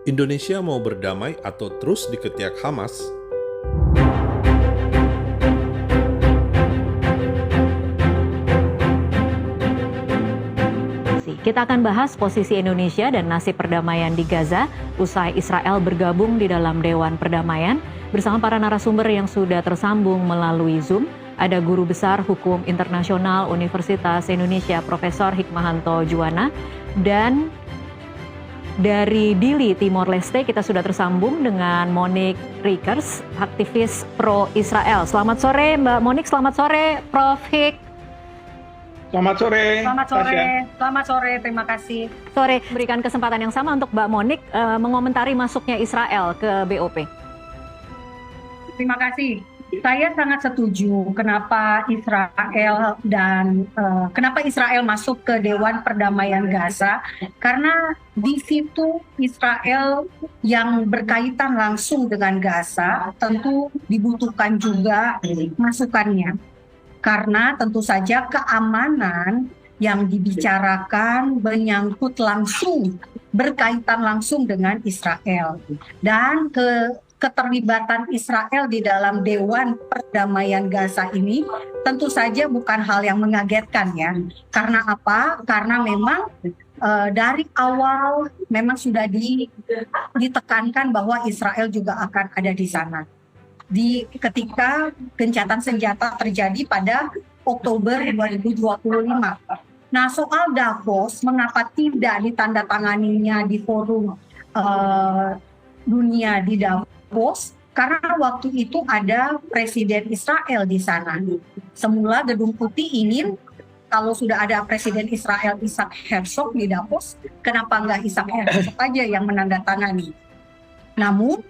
Indonesia mau berdamai atau terus diketiak Hamas? Kita akan bahas posisi Indonesia dan nasib perdamaian di Gaza usai Israel bergabung di dalam Dewan Perdamaian bersama para narasumber yang sudah tersambung melalui Zoom. Ada Guru Besar Hukum Internasional Universitas Indonesia Profesor Hikmahanto Juwana, dan dari Dili, Timor Leste kita sudah tersambung dengan Monique Riekers, aktivis pro-Israel. Selamat sore Mbak Monique, selamat sore Prof. Hik. Selamat sore. Selamat sore. Selamat sore. Terima kasih. Sore, berikan kesempatan yang sama untuk Mbak Monique mengomentari masuknya Israel ke BOP. Terima kasih. Saya sangat setuju kenapa Israel masuk ke Dewan Perdamaian Gaza, karena di situ Israel yang berkaitan langsung dengan Gaza tentu dibutuhkan juga masukannya. Karena tentu saja keamanan yang dibicarakan menyangkut langsung, berkaitan langsung dengan Israel. Dan keterlibatan Israel di dalam Dewan Perdamaian Gaza ini tentu saja bukan hal yang mengagetkan ya. Karena apa? Karena memang dari awal memang sudah ditekankan bahwa Israel juga akan ada di sana. Ketika gencatan senjata terjadi pada Oktober 2025. Nah, soal Davos, mengapa tidak ditandatanganinya di forum dunia di Davos? Karena waktu itu ada Presiden Israel di sana. Semula Gedung Putih ingin, kalau sudah ada Presiden Israel Isaac Herzog di Davos, kenapa nggak Isaac Herzog aja yang menandatangani? Namun,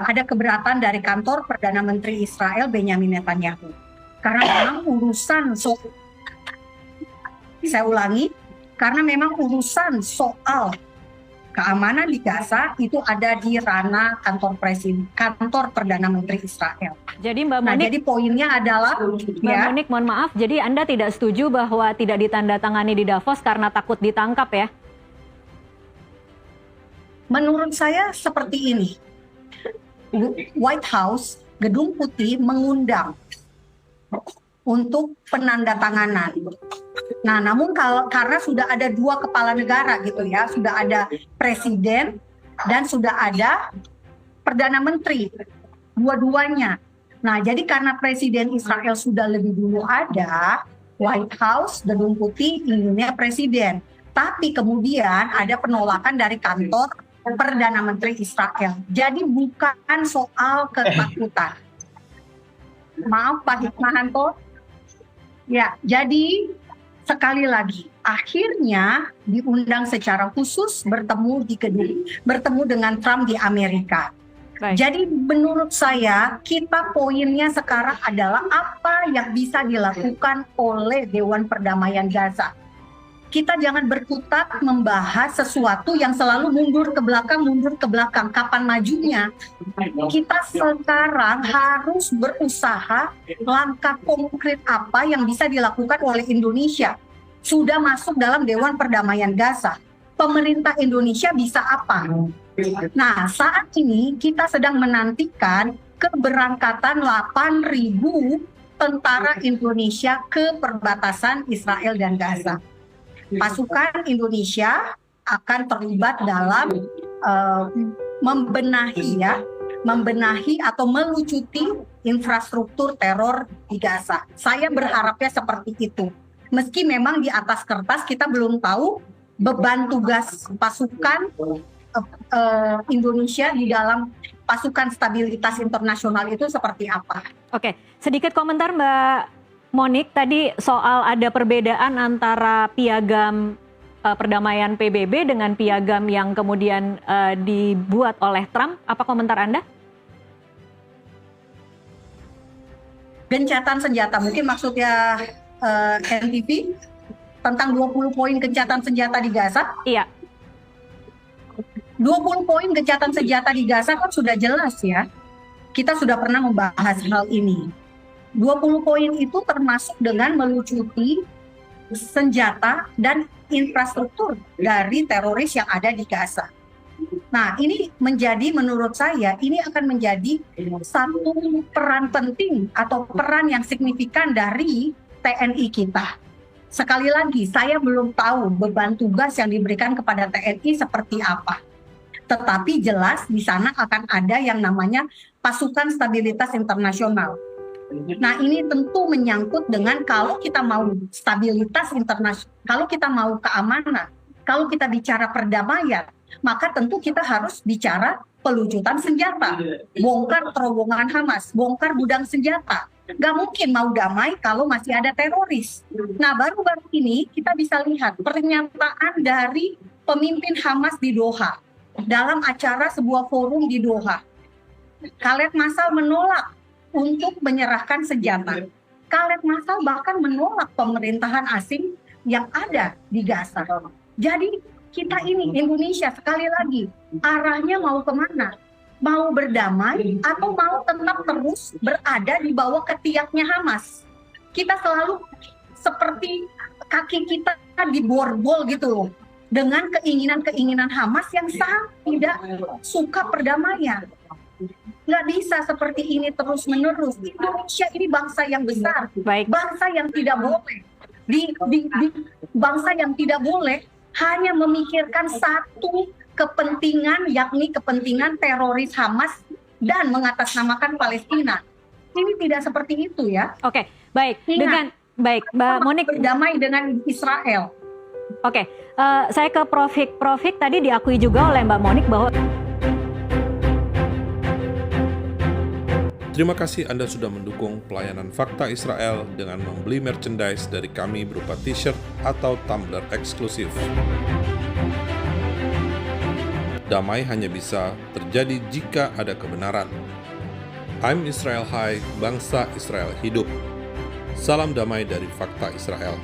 ada keberatan dari kantor Perdana Menteri Israel Benjamin Netanyahu. Karena memang urusan soal keamanan di Gaza itu ada di ranah kantor Perdana Menteri Israel. Jadi Mbak Monique, jadi poinnya adalah Monique, mohon maaf, jadi Anda tidak setuju bahwa tidak ditandatangani di Davos karena takut ditangkap ya? Menurut saya seperti ini. White House, Gedung Putih mengundang untuk penandatanganan. Nah, namun karena sudah ada dua kepala negara gitu ya, sudah ada presiden dan sudah ada perdana menteri, dua-duanya. Nah, jadi karena presiden Israel sudah lebih dulu ada, White House, Gedung Putih inginnya presiden. Tapi kemudian ada penolakan dari kantor Perdana Menteri Israel. Jadi bukan soal ketakutan. Maaf Pak Hikmahanto. Ya, jadi sekali lagi, akhirnya diundang secara khusus bertemu dengan Trump di Amerika. Baik. Jadi menurut saya, poinnya sekarang adalah apa yang bisa dilakukan oleh Dewan Perdamaian Gaza. Kita jangan berkutat membahas sesuatu yang selalu mundur ke belakang. Kapan majunya? Kita sekarang harus berusaha langkah konkret apa yang bisa dilakukan oleh Indonesia. Sudah masuk dalam Dewan Perdamaian Gaza. Pemerintah Indonesia bisa apa? Nah, saat ini kita sedang menantikan keberangkatan 8.000 tentara Indonesia ke perbatasan Israel dan Gaza. Pasukan Indonesia akan terlibat dalam membenahi atau melucuti infrastruktur teror di Gaza. Saya berharapnya seperti itu. Meski memang di atas kertas kita belum tahu beban tugas pasukan Indonesia di dalam pasukan stabilitas internasional itu seperti apa. Oke, sedikit komentar Mbak Monique, tadi soal ada perbedaan antara piagam perdamaian PBB dengan piagam yang kemudian dibuat oleh Trump. Apa komentar Anda? Gencatan senjata, mungkin maksudnya NTV tentang 20 poin gencatan senjata di Gaza? Iya. 20 poin gencatan senjata di Gaza kan sudah jelas ya. Kita sudah pernah membahas hal ini. 20 poin itu termasuk dengan melucuti senjata dan infrastruktur dari teroris yang ada di Gaza. Nah, ini menurut saya, ini akan menjadi satu peran penting atau peran yang signifikan dari TNI kita. Sekali lagi, saya belum tahu beban tugas yang diberikan kepada TNI seperti apa. Tetapi jelas di sana akan ada yang namanya pasukan stabilitas internasional. Nah, ini tentu menyangkut dengan kalau kita mau stabilitas internasional, kalau kita mau keamanan, kalau kita bicara perdamaian, maka tentu kita harus bicara pelucutan senjata, bongkar terowongan Hamas, bongkar gudang senjata. Gak mungkin mau damai kalau masih ada teroris. Nah, baru-baru ini kita bisa lihat pernyataan dari pemimpin Hamas di Doha dalam acara sebuah forum di Doha. Khaled Massal menolak untuk menyerahkan senjata. Khaled Massal bahkan menolak pemerintahan asing yang ada di Gaza. Jadi kita ini Indonesia sekali lagi arahnya mau kemana? Mau berdamai atau mau tetap terus berada di bawah ketiaknya Hamas? Kita selalu seperti kaki kita diborgol gitu loh, dengan keinginan-keinginan Hamas yang sangat tidak suka perdamaian. Nggak bisa seperti ini terus-menerus. Indonesia ini bangsa yang besar, bangsa yang tidak boleh bangsa yang tidak boleh hanya memikirkan satu kepentingan, yakni kepentingan teroris Hamas dan mengatasnamakan Palestina. Ini tidak seperti itu ya. Oke, baik. Mbak Monik, berdamai dengan Israel. Oke, saya ke Prof Hik tadi diakui juga oleh Mbak Monik bahwa Terima kasih Anda sudah mendukung pelayanan Fakta Israel dengan membeli merchandise dari kami berupa t-shirt atau tumbler eksklusif. Damai hanya bisa terjadi jika ada kebenaran. I'm Israel High, bangsa Israel hidup. Salam damai dari Fakta Israel.